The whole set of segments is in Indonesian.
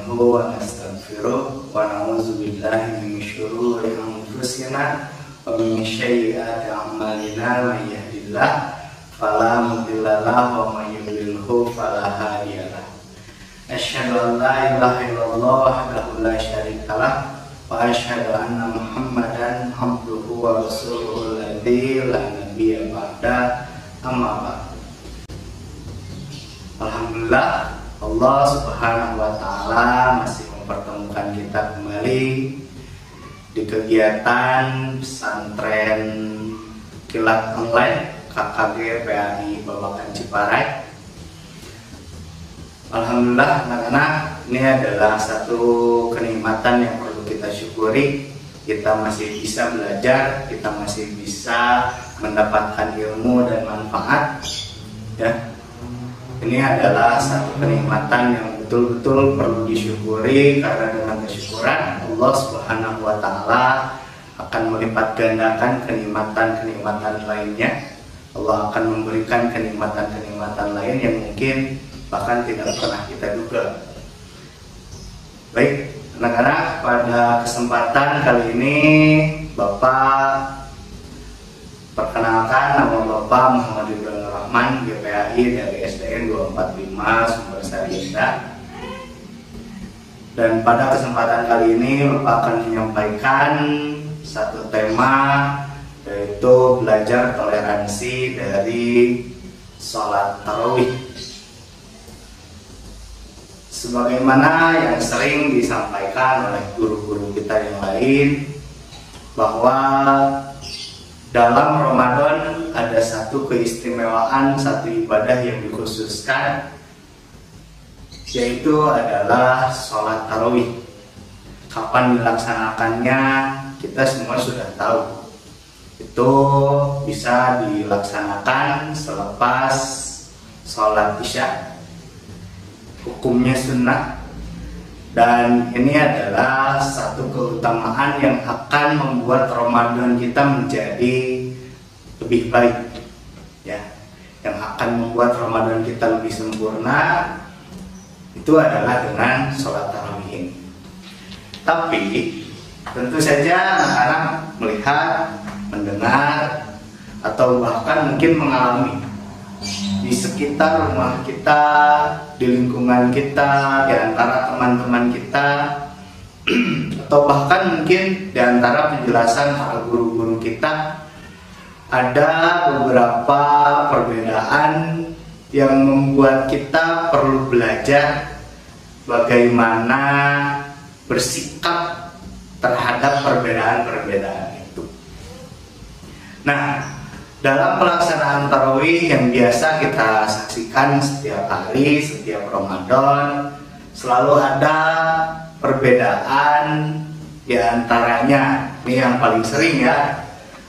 nasta'inuhu wa nastaghfiruh wa na'udzu billahi min syururi anfusina wa min sayyiati a'malina. May yahdihillahu fala mudilla lahu wa may yudlilhu fala hadiya lahu. Asyhadu an la ilaha illallah wahdahu la syarika lahu wa asyhadu anna Muhammadan abduhu wa rasuluhu alladzi la nabiyya ba'da, amma ba'd. Alhamdulillah, Allah Subhanahu wa Ta'ala masih mempertemukan kita kembali di kegiatan pesantren kilat online KKG PAI Babakan Ciparai. Alhamdulillah anak-anak, ini adalah satu kenikmatan yang perlu kita syukuri. Kita masih bisa belajar, kita masih bisa mendapatkan ilmu dan manfaat, ya. Ini adalah satu kenikmatan yang betul-betul perlu disyukuri, karena dengan kesyukuran Allah Subhanahu wa Ta'ala akan melipat gandakan kenikmatan-kenikmatan lainnya. Allah akan memberikan kenikmatan-kenikmatan lain yang mungkin bahkan tidak pernah kita duga. Baik, anak-anak, pada kesempatan kali ini Bapak perkenalkan, nama Bapak Muhammad Ridwan Rahman, GPAI dari SDN 245 Sumbersari Indah. Dan pada kesempatan kali ini Bapak akan menyampaikan satu tema, yaitu belajar toleransi dari sholat tarawih. Sebagaimana yang sering disampaikan oleh guru-guru kita yang lain, bahwa dalam Ramadan ada satu keistimewaan, satu ibadah yang dikhususkan, yaitu adalah sholat tarawih. Kapan dilaksanakannya kita semua sudah tahu. Itu bisa dilaksanakan selepas sholat isya. Hukumnya sunnah, dan ini adalah satu keutamaan yang akan membuat Ramadan kita menjadi lebih baik, ya. Yang akan membuat Ramadan kita lebih sempurna itu adalah dengan sholat tarawih ini. Tapi tentu saja anak-anak melihat, mendengar, atau bahkan mungkin mengalami di sekitar rumah kita, di lingkungan kita, di antara teman-teman kita, atau bahkan mungkin di antara penjelasan para guru-guru kita, ada beberapa perbedaan yang membuat kita perlu belajar bagaimana bersikap terhadap perbedaan-perbedaan itu. Nah, dalam pelaksanaan tarawih yang biasa kita saksikan setiap hari, setiap Ramadan, selalu ada perbedaan. Di antaranya, ini yang paling sering, ya,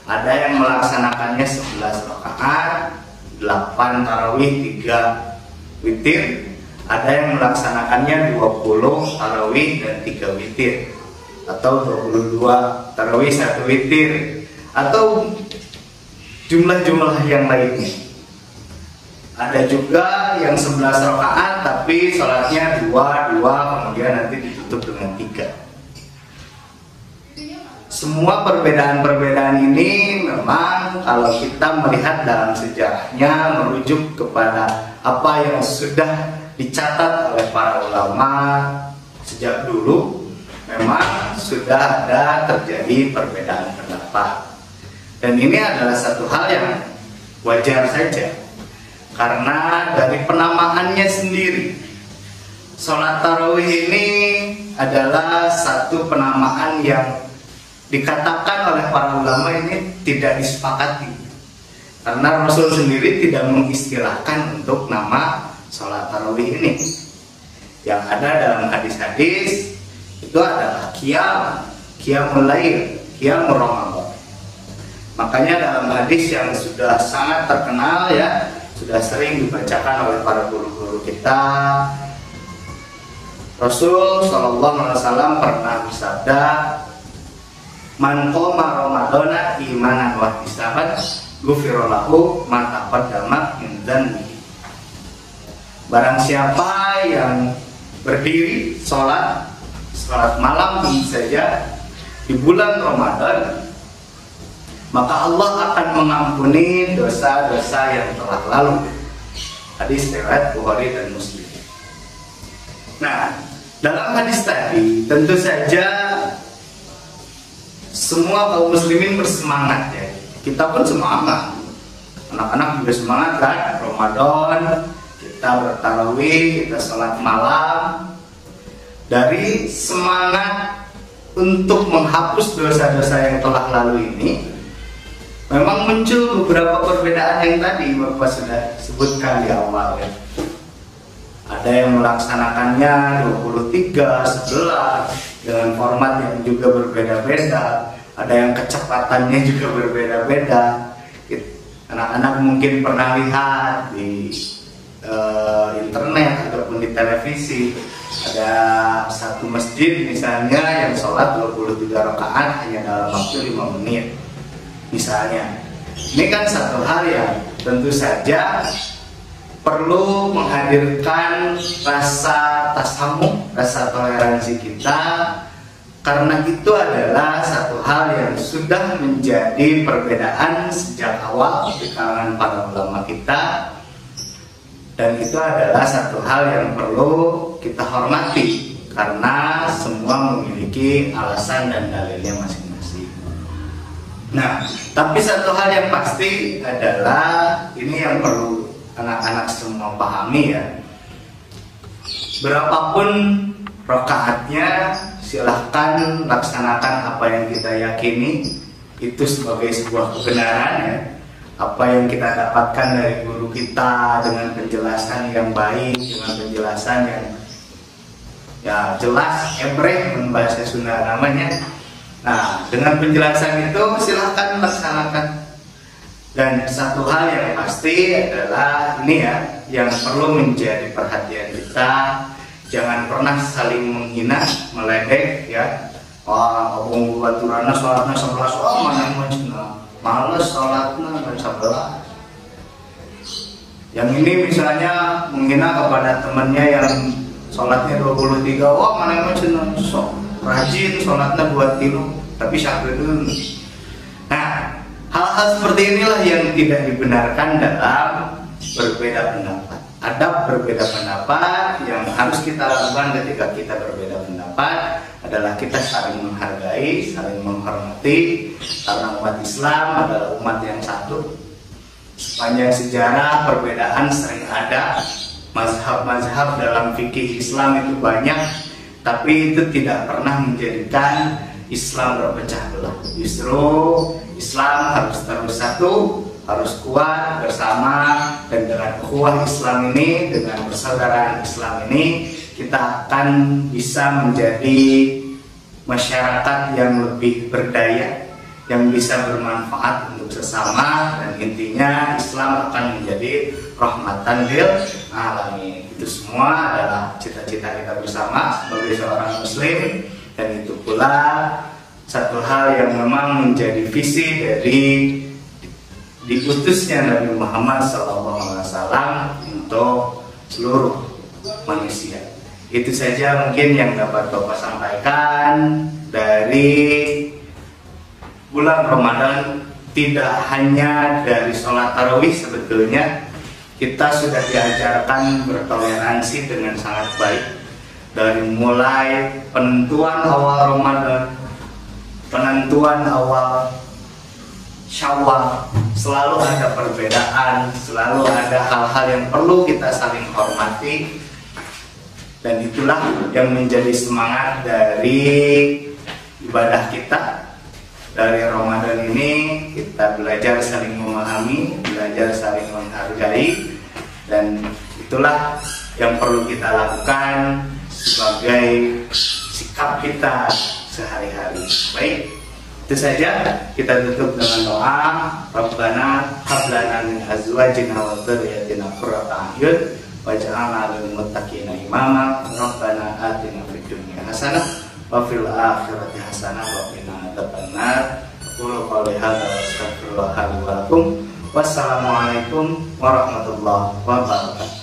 ada yang melaksanakannya 11 rakaat, 8 tarawih, 3 witir. Ada yang melaksanakannya 20 tarawih dan 3 witir, atau 22 tarawih 1 witir, atau jumlah-jumlah yang lainnya. Ada juga yang 11 rakaat tapi sholatnya 2, kemudian nanti ditutup dengan 3. Semua perbedaan-perbedaan ini memang kalau kita melihat dalam sejarahnya, merujuk kepada apa yang sudah dicatat oleh para ulama sejak dulu, memang sudah ada terjadi perbedaan pendapat. Dan ini adalah satu hal yang wajar saja, karena dari penamaannya sendiri, sholat tarawih ini adalah satu penamaan yang dikatakan oleh para ulama ini tidak disepakati, karena Rasul sendiri tidak mengistilahkan untuk nama sholat tarawih ini. Yang ada dalam hadis-hadis itu adalah qiyamul lail, qiyamul Ramadan. Makanya dalam hadis yang sudah sangat terkenal, ya, sudah sering dibacakan oleh para guru-guru kita, Rasul SAW pernah bersabda, "Man qoma Ramadana imanan wa ihtisaban, ghufira lahu ma taqaddama min dzanbihi." Barang siapa yang berdiri sholat malam ini saja di bulan Ramadan, maka Allah akan mengampuni dosa-dosa yang telah lalu. Hadis riwayat Bukhari dan Muslim. Nah, dalam hadis tadi tentu saja semua kaum muslimin bersemangat ya. Kita pun semangat. Anak-anak juga semangat kan? Ramadan, kita bertarawih, kita sholat malam. Dari semangat untuk menghapus dosa-dosa yang telah lalu ini, memang muncul beberapa perbedaan yang tadi Bapak sudah sebutkan di awal ya. Ada yang melaksanakannya 23, 11 dengan format yang juga berbeda-beda. Ada yang kecepatannya juga berbeda-beda. Anak-anak mungkin pernah lihat di internet ataupun di televisi, ada satu masjid misalnya yang sholat 23 rakaat hanya dalam waktu 5 menit misalnya. Ini kan satu hal yang tentu saja perlu menghadirkan rasa tasamuh, rasa toleransi kita, karena itu adalah satu hal yang sudah menjadi perbedaan sejak awal di kalangan para ulama kita, dan itu adalah satu hal yang perlu kita hormati karena semua memiliki alasan dan dalilnya masing-masing. Nah, tapi satu hal yang pasti adalah ini yang perlu anak-anak semua pahami ya. Berapapun rakaatnya, silahkan laksanakan apa yang kita yakini itu sebagai sebuah kebenaran ya. Apa yang kita dapatkan dari guru kita dengan penjelasan yang baik, dengan penjelasan yang ya jelas, ebreh bahasa Sunda namanya. Nah, dengan penjelasan itu silahkan laksanakan. Dan satu hal yang pasti adalah ini ya, yang perlu menjadi perhatian kita, jangan pernah saling menghina, meledek ya. Wah, ngomong baturana sholatnya 11, wah mana macam males sholatnya 11. Yang ini misalnya menghina kepada temannya yang sholatnya 23, wah mana macam sok rajin sholatnya buat tilu, tapi syahridun. Nah, hal-hal seperti inilah yang tidak dibenarkan dalam berbeda pendapat. Adab berbeda pendapat yang harus kita lakukan ketika kita berbeda pendapat adalah kita saling menghargai, saling menghormati, karena umat Islam adalah umat yang satu. Sepanjang sejarah perbedaan sering ada, mazhab-mazhab dalam fikih Islam itu banyak, tapi itu tidak pernah menjadikan Islam berpecah belah. Justru Islam harus terus satu, harus kuat bersama, dan dengan ukhuwah Islam ini, dengan persaudaraan Islam ini, kita akan bisa menjadi masyarakat yang lebih berdaya, yang bisa bermanfaat untuk sesama, dan intinya Islam akan menjadi rahmatan lil alamin. Itu semua adalah cita-cita kita bersama sebagai seorang muslim, dan itu pula satu hal yang memang menjadi visi dari diutusnya Nabi Muhammad SAW untuk seluruh manusia. Itu saja mungkin yang dapat Bapak sampaikan dari bulan Ramadan. Tidak hanya dari sholat tarawih, sebetulnya kita sudah diajarkan bertoleransi dengan sangat baik. Dari mulai penentuan awal Ramadan, penentuan awal Syawal, selalu ada perbedaan, selalu ada hal-hal yang perlu kita saling hormati, dan itulah yang menjadi semangat dari ibadah kita. Dari Ramadan ini kita belajar saling memahami, belajar saling menghargai, dan itulah yang perlu kita lakukan sebagai sikap kita sehari-hari. Baik, itu saja, kita tutup dengan doa. Rabbana hab lana min azwajina wa dzurriyyatina qurrata a'yun waj'alna lil muttaqina imama. Rabbana atina fid dunya hasanah wa fil akhirati hasanah wa qina adzabannar. Qul qawli hadza wa astaghfirullah li wa lakum. Wassalamualaikum warahmatullahi wabarakatuh.